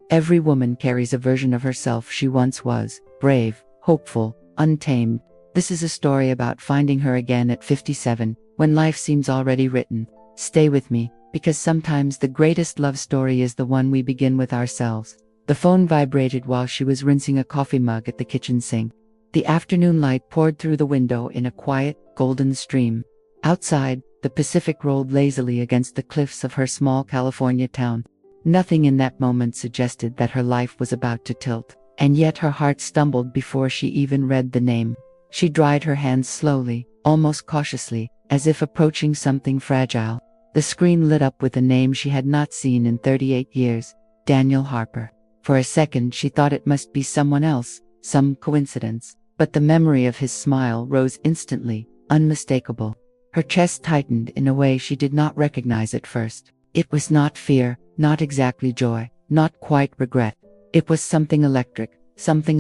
Every woman carries a version of herself she once was, brave, hopeful, untamed. This is a story about finding her again at 57, when life seems already written. Stay with me, because sometimes the greatest love story is the one we begin with ourselves. The phone vibrated while she was rinsing a coffee mug at the kitchen sink. The afternoon light poured through the window in a quiet, golden stream. Outside, the Pacific rolled lazily against the cliffs of her small California town. Nothing in that moment suggested that her life was about to tilt, and yet her heart stumbled before she even read the name. She dried her hands slowly, almost cautiously, as if approaching something fragile. The screen lit up with a name she had not seen in 38 years, Daniel Harper. For a second she thought it must be someone else, some coincidence, but the memory of his smile rose instantly, unmistakable. Her chest tightened in a way she did not recognize at first. It was not fear, not exactly joy, not quite regret. It was something electric, something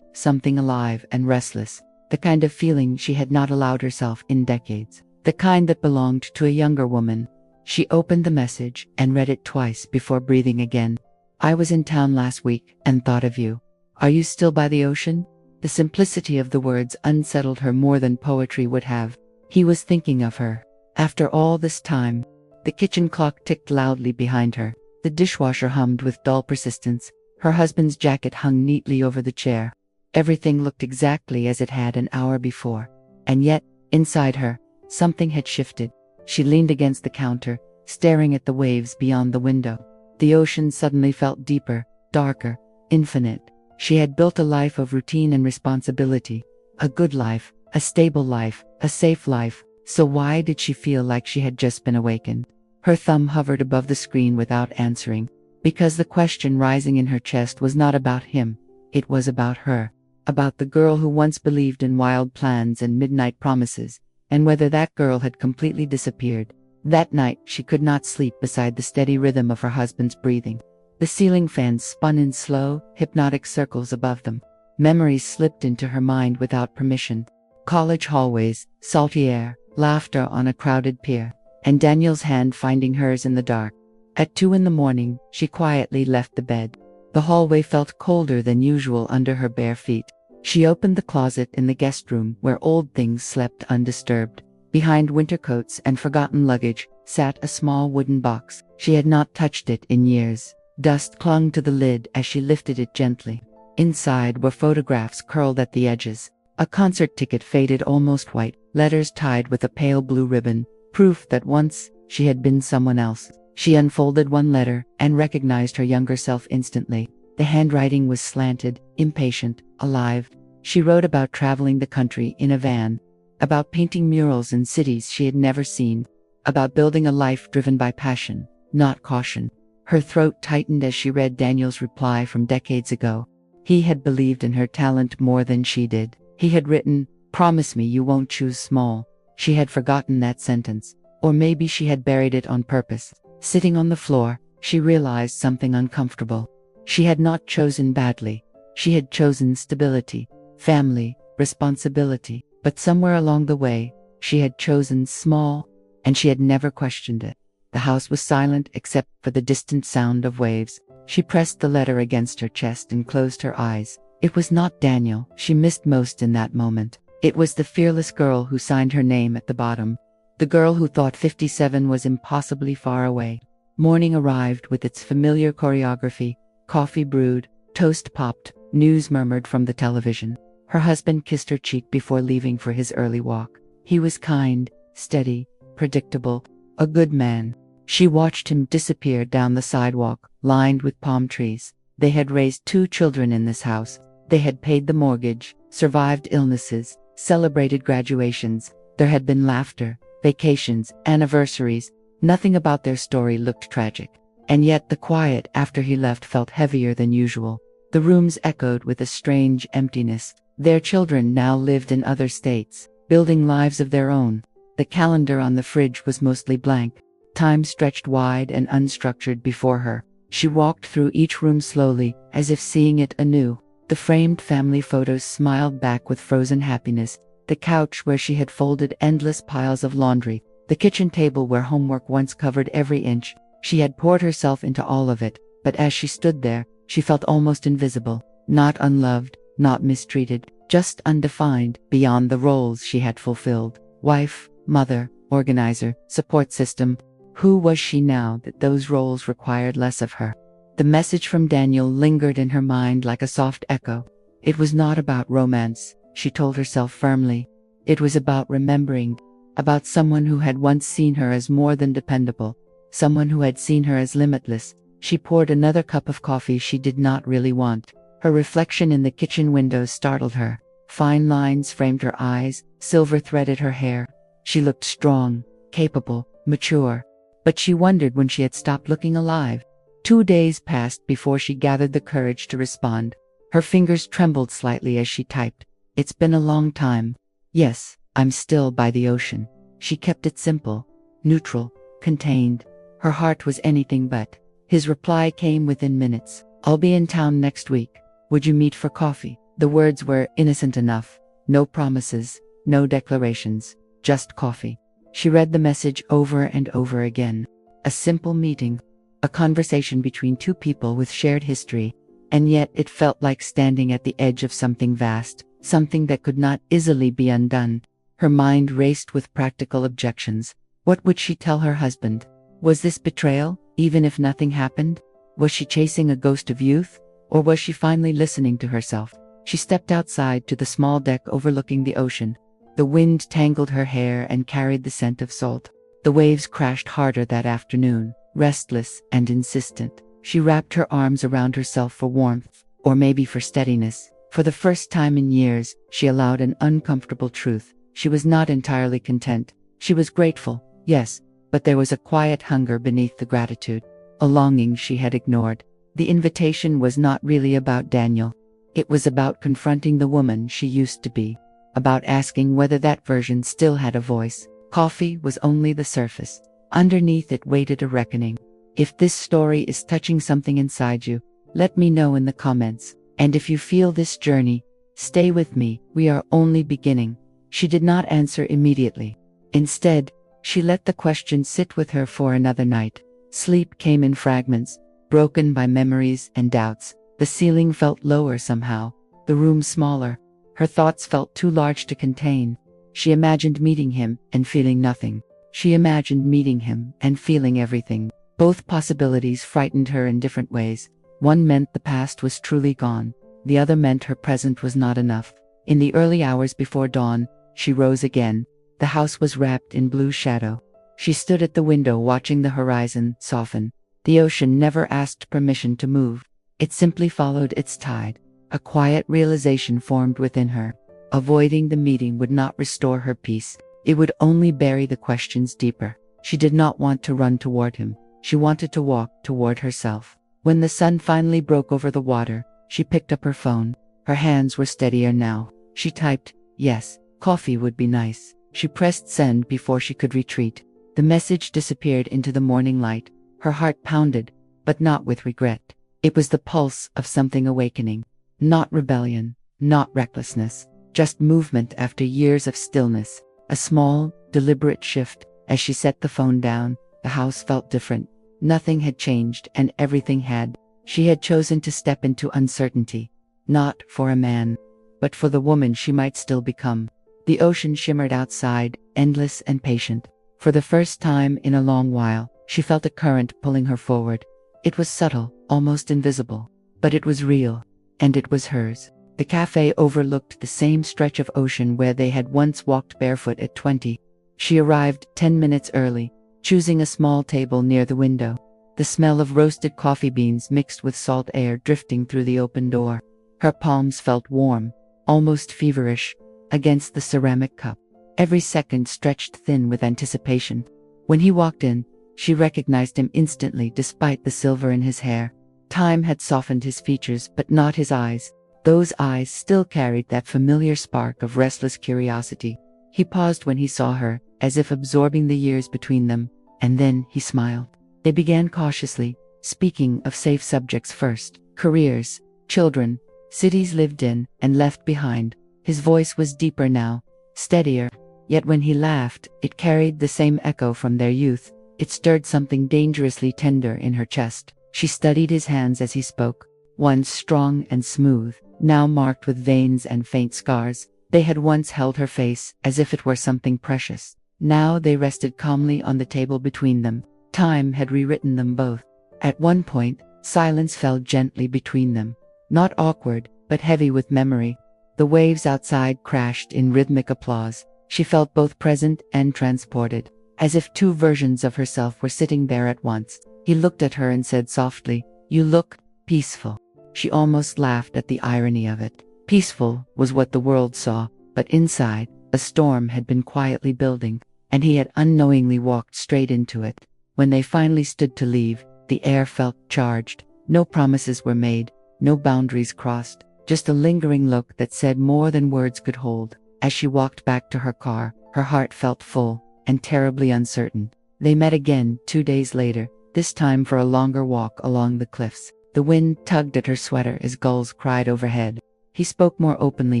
something alive and restless, the kind of feeling she had not allowed herself in decades, the kind that belonged to a younger woman. She opened the message and read it twice before breathing again. I was in town last week and thought of you. Are you still by the ocean? The simplicity of the words unsettled her more than poetry would have. He was thinking of her. After all this time. The kitchen clock ticked loudly behind her. The dishwasher hummed with dull persistence. Her husband's jacket hung neatly over the chair. Everything looked exactly as it had an hour before. And yet, inside her, something had shifted. She leaned against the counter, staring at the waves beyond the window. The ocean suddenly felt deeper, darker, infinite. She had built a life of routine and responsibility. A good life, a stable life, a safe life. So why did she feel like she had just been awakened? Her thumb hovered above the screen without answering. Because the question rising in her chest was not about him. It was about her. About the girl who once believed in wild plans and midnight promises. And whether that girl had completely disappeared. That night she could not sleep beside the steady rhythm of her husband's breathing. The ceiling fans spun in slow, hypnotic circles above them. Memories slipped into her mind without permission. College hallways, salty air, laughter on a crowded pier, and Daniel's hand finding hers in the dark. At 2 a.m, she quietly left the bed. The hallway felt colder than usual under her bare feet. She opened the closet in the guest room where old things slept undisturbed. Behind winter coats and forgotten luggage sat a small wooden box. She had not touched it in years. Dust clung to the lid as she lifted it gently. Inside were photographs curled at the edges. A concert ticket faded almost white, letters tied with a pale blue ribbon, proof that once she had been someone else. She unfolded one letter and recognized her younger self instantly. The handwriting was slanted, impatient, alive. She wrote about traveling the country in a van, about painting murals in cities she had never seen, about building a life driven by passion, not caution. Her throat tightened as she read Daniel's reply from decades ago. He had believed in her talent more than she did. He had written, "Promise me you won't choose small." She had forgotten that sentence. Or maybe she had buried it on purpose. Sitting on the floor, she realized something uncomfortable. She had not chosen badly. She had chosen stability, family, responsibility. But somewhere along the way, she had chosen small, and she had never questioned it. The house was silent except for the distant sound of waves. She pressed the letter against her chest and closed her eyes. It was not Daniel she missed most in that moment. It was the fearless girl who signed her name at the bottom. The girl who thought 57 was impossibly far away. Morning arrived with its familiar choreography. Coffee brewed, toast popped, news murmured from the television. Her husband kissed her cheek before leaving for his early walk. He was kind, steady, predictable, a good man. She watched him disappear down the sidewalk, lined with palm trees. They had raised 2 children in this house. They had paid the mortgage, survived illnesses, celebrated graduations. There had been laughter, vacations, anniversaries. Nothing about their story looked tragic. And yet the quiet after he left felt heavier than usual. The rooms echoed with a strange emptiness. Their children now lived in other states, building lives of their own. The calendar on the fridge was mostly blank. Time stretched wide and unstructured before her. She walked through each room slowly, as if seeing it anew. The framed family photos smiled back with frozen happiness. The couch where she had folded endless piles of laundry. The kitchen table where homework once covered every inch. She had poured herself into all of it, but as she stood there, She felt almost invisible, not unloved, not mistreated, just undefined beyond the roles she had fulfilled. Wife, mother, organizer, support system. Who was she now that those roles required less of her? The message from Daniel lingered in her mind like a soft echo. It was not about romance, she told herself firmly. It was about remembering, about someone who had once seen her as more than dependable, someone who had seen her as limitless. She poured another cup of coffee she did not really want. Her reflection in the kitchen windows startled her. Fine lines framed her eyes, silver threaded her hair. She looked strong, capable, mature. But she wondered when she had stopped looking alive. 2 days passed before she gathered the courage to respond. Her fingers trembled slightly as she typed. It's been a long time. Yes, I'm still by the ocean. She kept it simple, neutral, contained. Her heart was anything but. His reply came within minutes. I'll be in town next week. Would you meet for coffee? The words were innocent enough. No promises, no declarations, just coffee. She read the message over and over again. A simple meeting, a conversation between two people with shared history, and yet it felt like standing at the edge of something vast, something that could not easily be undone. Her mind raced with practical objections. What would she tell her husband? Was this betrayal, even if nothing happened? Was she chasing a ghost of youth? Or was she finally listening to herself? She stepped outside to the small deck overlooking the ocean. The wind tangled her hair and carried the scent of salt. The waves crashed harder that afternoon, restless and insistent. She wrapped her arms around herself for warmth, or maybe for steadiness. For the first time in years, she allowed an uncomfortable truth. She was not entirely content. She was grateful, yes, but there was a quiet hunger beneath the gratitude, a longing she had ignored. The invitation was not really about Daniel. It was about confronting the woman she used to be, about asking whether that version still had a voice. Coffee was only the surface. Underneath it waited a reckoning. If this story is touching something inside you, let me know in the comments. And if you feel this journey, stay with me. We are only beginning. She did not answer immediately. Instead, she let the question sit with her for another night. Sleep came in fragments, broken by memories and doubts. The ceiling felt lower somehow, the room smaller. Her thoughts felt too large to contain. She imagined meeting him and feeling nothing. She imagined meeting him and feeling everything. Both possibilities frightened her in different ways. One meant the past was truly gone. The other meant her present was not enough. In the early hours before dawn, she rose again. The house was wrapped in blue shadow. She stood at the window watching the horizon soften. The ocean never asked permission to move. It simply followed its tide. A quiet realization formed within her. Avoiding the meeting would not restore her peace. It would only bury the questions deeper. She did not want to run toward him. She wanted to walk toward herself. When the sun finally broke over the water, she picked up her phone. Her hands were steadier now. She typed, "Yes, coffee would be nice." She pressed send before she could retreat. The message disappeared into the morning light. Her heart pounded, but not with regret. It was the pulse of something awakening. Not rebellion, not recklessness, just movement after years of stillness. A small, deliberate shift. As she set the phone down, the house felt different. Nothing had changed and everything had. She had chosen to step into uncertainty. Not for a man, but for the woman she might still become. The ocean shimmered outside, endless and patient. For the first time in a long while, she felt a current pulling her forward. It was subtle, almost invisible, but it was real, and it was hers. The cafe overlooked the same stretch of ocean where they had once walked barefoot at 20. She arrived 10 minutes early, choosing a small table near the window. The smell of roasted coffee beans mixed with salt air drifting through the open door. Her palms felt warm, almost feverish, against the ceramic cup. Every second stretched thin with anticipation. When he walked in, she recognized him instantly despite the silver in his hair. Time had softened his features, but not his eyes. Those eyes still carried that familiar spark of restless curiosity. He paused when he saw her, as if absorbing the years between them, and then he smiled. They began cautiously, speaking of safe subjects first: careers, children, cities lived in and left behind. His voice was deeper now, steadier, yet when he laughed, it carried the same echo from their youth. It stirred something dangerously tender in her chest. She studied his hands as he spoke. once strong and smooth, now marked with veins and faint scars. They had once held her face as if it were something precious. Now they rested calmly on the table between them. Time had rewritten them both. At one point, silence fell gently between them. Not awkward, but heavy with memory. The waves outside crashed in rhythmic applause. She felt both present and transported, as if two versions of herself were sitting there at once. He looked at her and said softly, "You look peaceful." She almost laughed at the irony of it. Peaceful was what the world saw, but inside, a storm had been quietly building, and he had unknowingly walked straight into it. When they finally stood to leave, the air felt charged. No promises were made, no boundaries crossed, just a lingering look that said more than words could hold. As she walked back to her car, her heart felt full and terribly uncertain. They met again 2 days later, this time for a longer walk along the cliffs. The wind tugged at her sweater as gulls cried overhead. He spoke more openly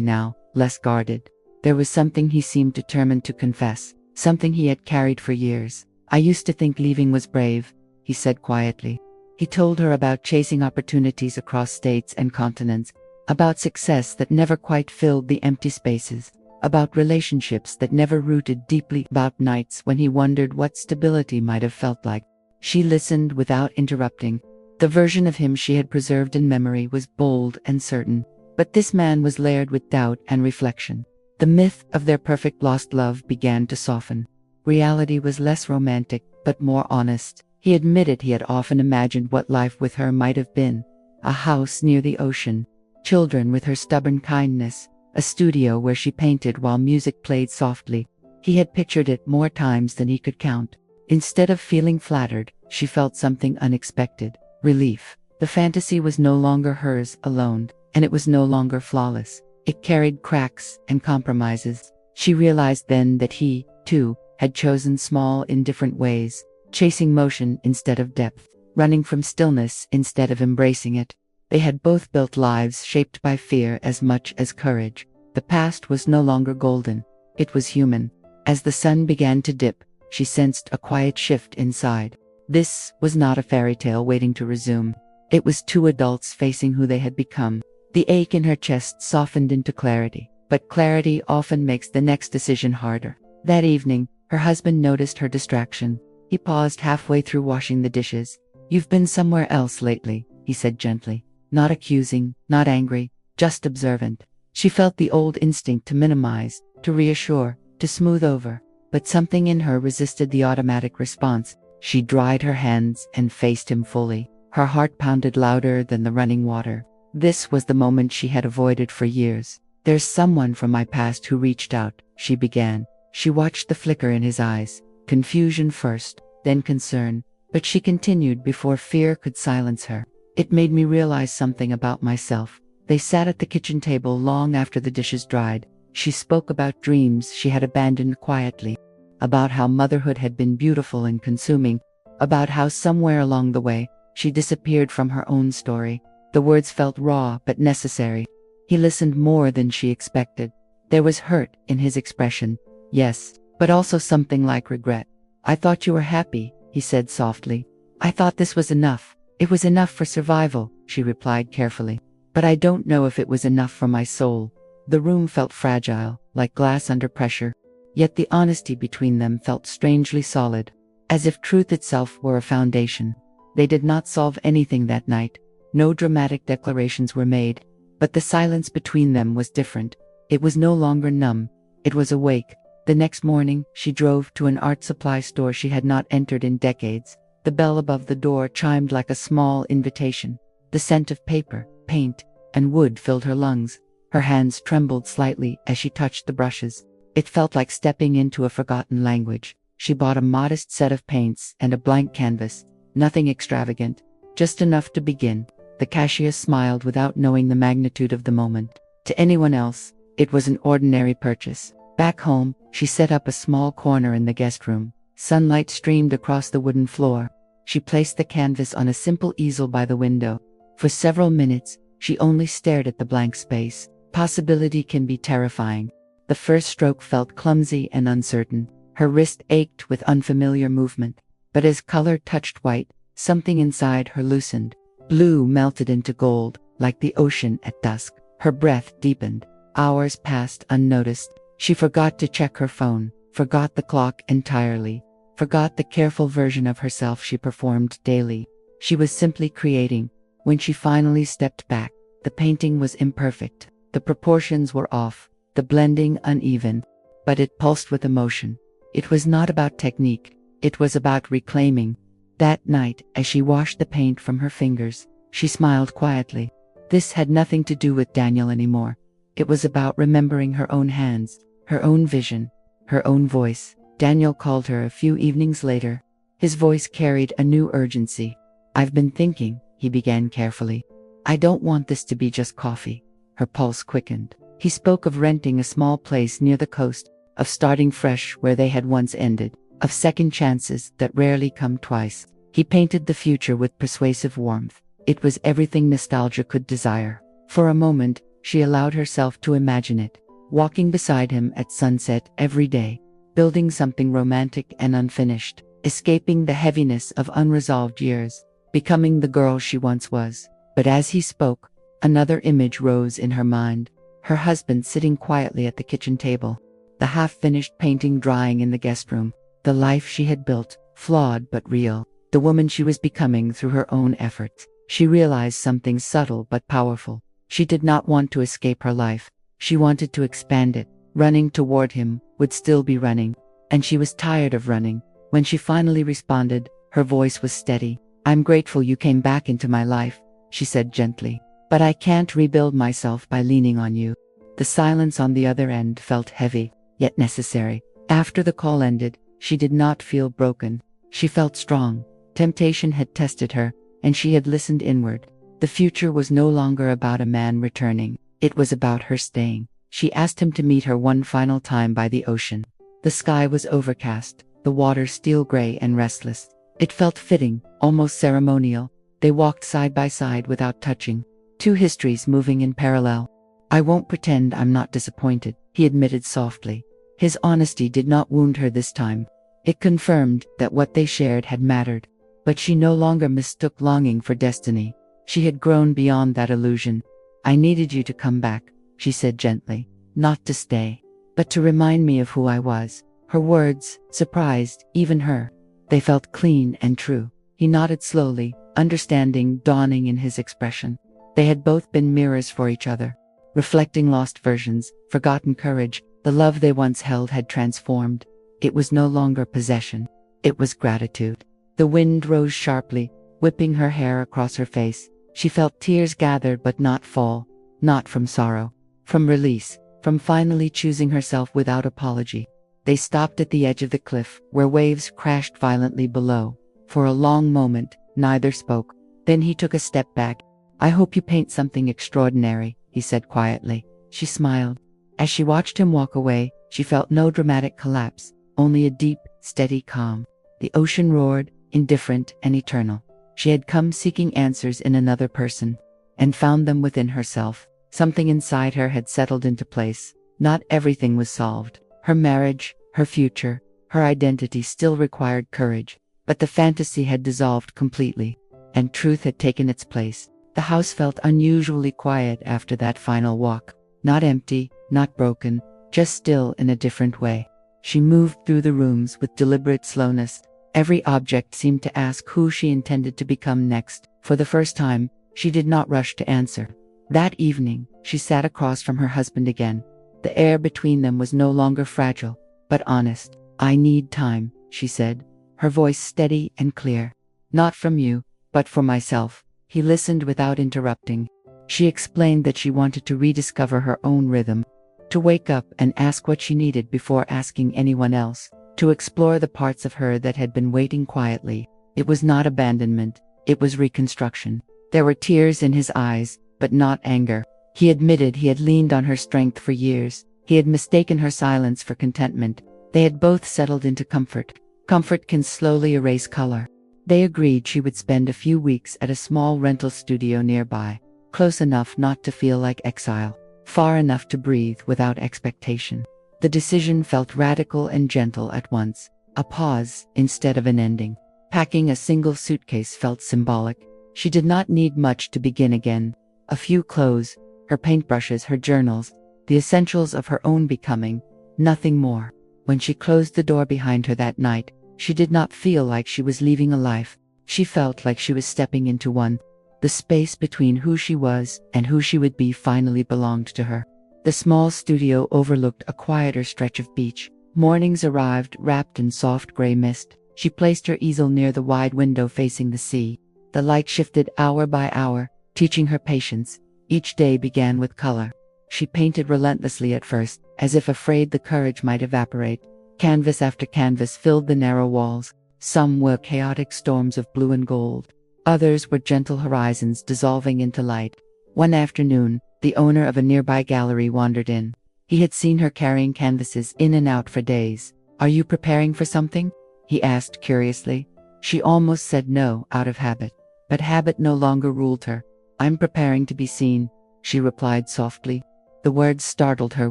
now, less guarded. There was something he seemed determined to confess, something he had carried for years. "I used to think leaving was brave," he said quietly. He told her about chasing opportunities across states and continents, about success that never quite filled the empty spaces, about relationships that never rooted deeply, about nights when he wondered what stability might have felt like. She listened without interrupting. The version of him she had preserved in memory was bold and certain, but this man was layered with doubt and reflection. The myth of their perfect lost love began to soften. Reality was less romantic, but more honest. He admitted he had often imagined what life with her might have been. A house near the ocean, children with her stubborn kindness, a studio where she painted while music played softly. He had pictured it more times than he could count. Instead of feeling flattered, she felt something unexpected. Relief. The fantasy was no longer hers alone, and it was no longer flawless. It carried cracks and compromises. She realized then that he, too, had chosen small, indifferent ways, chasing motion instead of depth, running from stillness instead of embracing it. They had both built lives shaped by fear as much as courage. The past was no longer golden. It was human. As the sun began to dip, she sensed a quiet shift inside. This was not a fairy tale waiting to resume. It was two adults facing who they had become. The ache in her chest softened into clarity, but clarity often makes the next decision harder. That evening, her husband noticed her distraction. He paused halfway through washing the dishes. "You've been somewhere else lately," he said gently. Not accusing, not angry, just observant. She felt the old instinct to minimize, to reassure, to smooth over, but something in her resisted the automatic response. She dried her hands and faced him fully. Her heart pounded louder than the running water. This was the moment she had avoided for years. "There's someone from my past who reached out," she began. She watched the flicker in his eyes, confusion first, then concern, but she continued before fear could silence her. "It made me realize something about myself." They sat at the kitchen table long after the dishes dried. She spoke about dreams she had abandoned quietly, about how motherhood had been beautiful and consuming, about how somewhere along the way, she disappeared from her own story. The words felt raw but necessary. He listened more than she expected. There was hurt in his expression, yes, but also something like regret. "I thought you were happy," he said softly. "I thought this was enough. It was enough for survival," she replied carefully. "But I don't know if it was enough for my soul." The room felt fragile, like glass under pressure. Yet the honesty between them felt strangely solid, as if truth itself were a foundation. They did not solve anything that night. No dramatic declarations were made, but the silence between them was different. It was no longer numb. It was awake. The next morning, she drove to an art supply store she had not entered in decades. The bell above the door chimed like a small invitation. The scent of paper, paint, and wood filled her lungs. Her hands trembled slightly as she touched the brushes. It felt like stepping into a forgotten language. She bought a modest set of paints and a blank canvas. Nothing extravagant, just enough to begin. The cashier smiled without knowing the magnitude of the moment. To anyone else, it was an ordinary purchase. Back home, she set up a small corner in the guest room. Sunlight streamed across the wooden floor. She placed the canvas on a simple easel by the window. For several minutes, she only stared at the blank space. Possibility can be terrifying. The first stroke felt clumsy and uncertain. Her wrist ached with unfamiliar movement. But as color touched white, something inside her loosened. Blue melted into gold, like the ocean at dusk. Her breath deepened. Hours passed unnoticed. She forgot to check her phone, forgot the clock entirely, forgot the careful version of herself she performed daily. She was simply creating. When she finally stepped back, the painting was imperfect. The proportions were off, the blending uneven, but it pulsed with emotion. It was not about technique, it was about reclaiming. That night, as she washed the paint from her fingers, she smiled quietly. This had nothing to do with Daniel anymore. It was about remembering her own hands, her own vision, her own voice. Daniel called her a few evenings later. His voice carried a new urgency. "I've been thinking," he began carefully. "I don't want this to be just coffee." Her pulse quickened. He spoke of renting a small place near the coast, of starting fresh where they had once ended, of second chances that rarely come twice. He painted the future with persuasive warmth. It was everything nostalgia could desire. For a moment, she allowed herself to imagine it, walking beside him at sunset every day, building something romantic and unfinished, escaping the heaviness of unresolved years, becoming the girl she once was. But as he spoke, another image rose in her mind. Her husband sitting quietly at the kitchen table, the half-finished painting drying in the guest room, the life she had built, flawed but real, the woman she was becoming through her own efforts. She realized something subtle but powerful. She did not want to escape her life. She wanted to expand it. Running toward him would still be running, and she was tired of running. When she finally responded, her voice was steady. "I'm grateful you came back into my life," she said gently. "But I can't rebuild myself by leaning on you." The silence on the other end felt heavy, yet necessary. After the call ended, she did not feel broken. She felt strong. Temptation had tested her, and she had listened inward. The future was no longer about a man returning. It was about her staying. She asked him to meet her one final time by the ocean. The sky was overcast, the water steel gray and restless. It felt fitting, almost ceremonial. They walked side by side without touching. Two histories moving in parallel. "I won't pretend I'm not disappointed," he admitted softly. His honesty did not wound her this time. It confirmed that what they shared had mattered. But she no longer mistook longing for destiny. She had grown beyond that illusion. "I needed you to come back," she said gently. "Not to stay, but to remind me of who I was." Her words surprised even her. They felt clean and true. He nodded slowly, understanding dawning in his expression. They had both been mirrors for each other, reflecting lost versions, forgotten courage. The love they once held had transformed. It was no longer possession. It was gratitude. The wind rose sharply, whipping her hair across her face. She felt tears gather but not fall, not from sorrow, from release, from finally choosing herself without apology. They stopped at the edge of the cliff, where waves crashed violently below. For a long moment, neither spoke. Then he took a step back. "I hope you paint something extraordinary," he said quietly. She smiled. As she watched him walk away, she felt no dramatic collapse, only a deep, steady calm. The ocean roared, indifferent and eternal. She had come seeking answers in another person, and found them within herself. Something inside her had settled into place. Not everything was solved. Her marriage, her future, her identity still required courage, but the fantasy had dissolved completely, and truth had taken its place. The house felt unusually quiet after that final walk. Not empty, not broken, just still in a different way. She moved through the rooms with deliberate slowness. Every object seemed to ask who she intended to become next. For the first time, she did not rush to answer. That evening, she sat across from her husband again. The air between them was no longer fragile, but honest. "I need time," she said, her voice steady and clear. "Not from you, but for myself." He listened without interrupting. She explained that she wanted to rediscover her own rhythm, to wake up and ask what she needed before asking anyone else, to explore the parts of her that had been waiting quietly. It was not abandonment, it was reconstruction. There were tears in his eyes, but not anger. He admitted he had leaned on her strength for years. He had mistaken her silence for contentment. They had both settled into comfort. Comfort can slowly erase color. They agreed she would spend a few weeks at a small rental studio nearby, close enough not to feel like exile, far enough to breathe without expectation. The decision felt radical and gentle at once, a pause instead of an ending. Packing a single suitcase felt symbolic. She did not need much to begin again. A few clothes, her paintbrushes, her journals, the essentials of her own becoming, nothing more. When she closed the door behind her that night, she did not feel like she was leaving a life. She felt like she was stepping into one. The space between who she was and who she would be finally belonged to her. The small studio overlooked a quieter stretch of beach. Mornings arrived wrapped in soft gray mist. She placed her easel near the wide window facing the sea. The light shifted hour by hour, teaching her patience. Each day began with color. She painted relentlessly at first, as if afraid the courage might evaporate. Canvas after canvas filled the narrow walls. Some were chaotic storms of blue and gold. Others were gentle horizons dissolving into light. One afternoon, the owner of a nearby gallery wandered in. He had seen her carrying canvases in and out for days. "Are you preparing for something?" he asked curiously. She almost said no out of habit. But habit no longer ruled her. "I'm preparing to be seen," she replied softly. The words startled her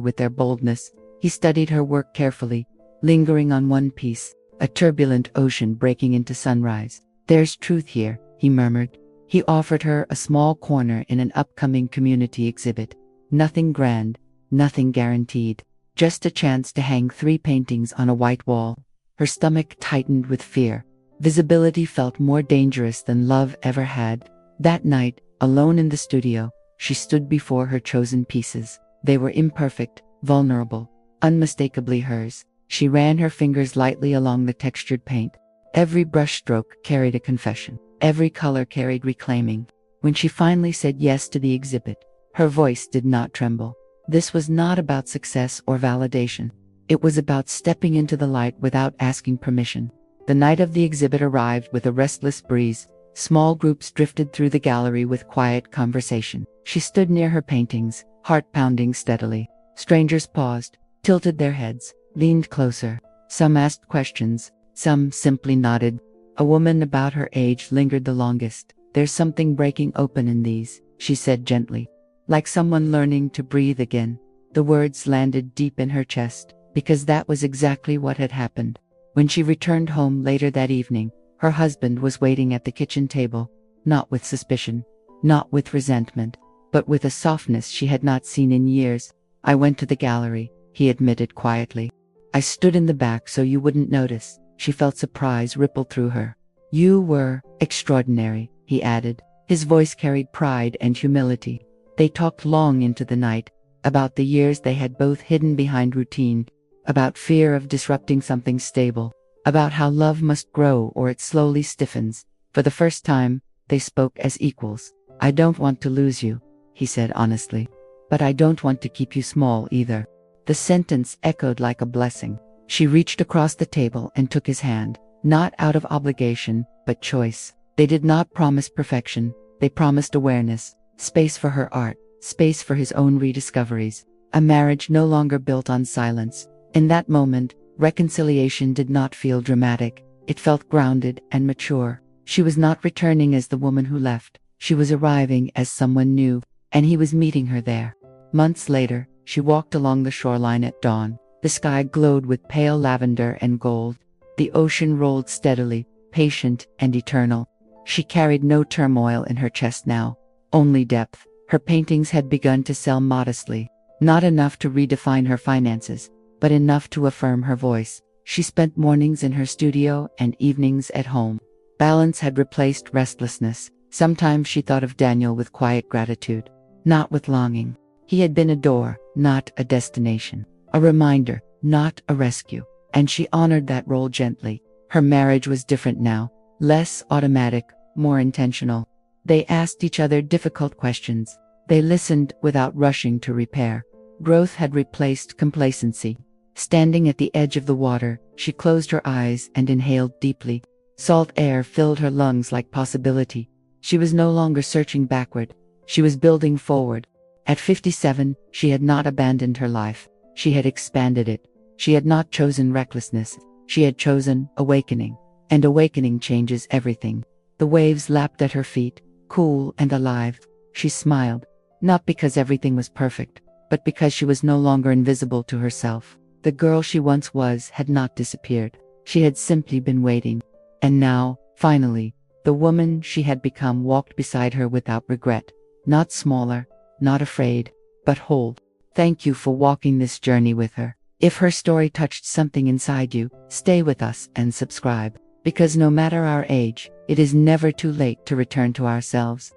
with their boldness. He studied her work carefully, lingering on one piece, a turbulent ocean breaking into sunrise. "There's truth here," he murmured. He offered her a small corner in an upcoming community exhibit. Nothing grand, nothing guaranteed, just a chance to hang 3 paintings on a white wall. Her stomach tightened with fear. Visibility felt more dangerous than love ever had. That night, alone in the studio, she stood before her chosen pieces. They were imperfect, vulnerable, unmistakably hers. She ran her fingers lightly along the textured paint. Every brushstroke carried a confession. Every color carried reclaiming. When she finally said yes to the exhibit, her voice did not tremble. This was not about success or validation. It was about stepping into the light without asking permission. The night of the exhibit arrived with a restless breeze. Small groups drifted through the gallery with quiet conversation. She stood near her paintings, heart pounding steadily. Strangers paused, tilted their heads, leaned closer. Some asked questions, some simply nodded. A woman about her age lingered the longest. "There's something breaking open in these," she said gently. Like someone learning to breathe again. The words landed deep in her chest, because that was exactly what had happened. When she returned home later that evening, her husband was waiting at the kitchen table, not with suspicion, not with resentment, but with a softness she had not seen in years. "I went to the gallery," he admitted quietly. "I stood in the back so you wouldn't notice." She felt surprise ripple through her. "You were extraordinary," he added. His voice carried pride and humility. They talked long into the night, about the years they had both hidden behind routine, about fear of disrupting something stable, about how love must grow or it slowly stiffens. For the first time, they spoke as equals. "I don't want to lose you," he said honestly. "But I don't want to keep you small either." The sentence echoed like a blessing. She reached across the table and took his hand, not out of obligation, but choice. They did not promise perfection, they promised awareness, space for her art, space for his own rediscoveries. A marriage no longer built on silence. In that moment, reconciliation did not feel dramatic. It felt grounded and mature. She was not returning as the woman who left. She was arriving as someone new, and he was meeting her there. Months later, she walked along the shoreline at dawn. The sky glowed with pale lavender and gold. The ocean rolled steadily, patient and eternal. She carried no turmoil in her chest now, only depth. Her paintings had begun to sell modestly, not enough to redefine her finances, but enough to affirm her voice. She spent mornings in her studio and evenings at home. Balance had replaced restlessness. Sometimes she thought of Daniel with quiet gratitude, not with longing. He had been a door, not a destination. A reminder, not a rescue. And she honored that role gently. Her marriage was different now, less automatic, more intentional. They asked each other difficult questions. They listened without rushing to repair. Growth had replaced complacency. Standing at the edge of the water, she closed her eyes and inhaled deeply. Salt air filled her lungs like possibility. She was no longer searching backward. She was building forward. At 57, she had not abandoned her life. She had expanded it. She had not chosen recklessness. She had chosen awakening. And awakening changes everything. The waves lapped at her feet, cool and alive. She smiled, not because everything was perfect, but because she was no longer invisible to herself. The girl she once was had not disappeared. She had simply been waiting. And now, finally, the woman she had become walked beside her without regret. not smaller, not afraid, but whole. Thank you for walking this journey with her. If her story touched something inside you, stay with us and subscribe. Because no matter our age, it is never too late to return to ourselves.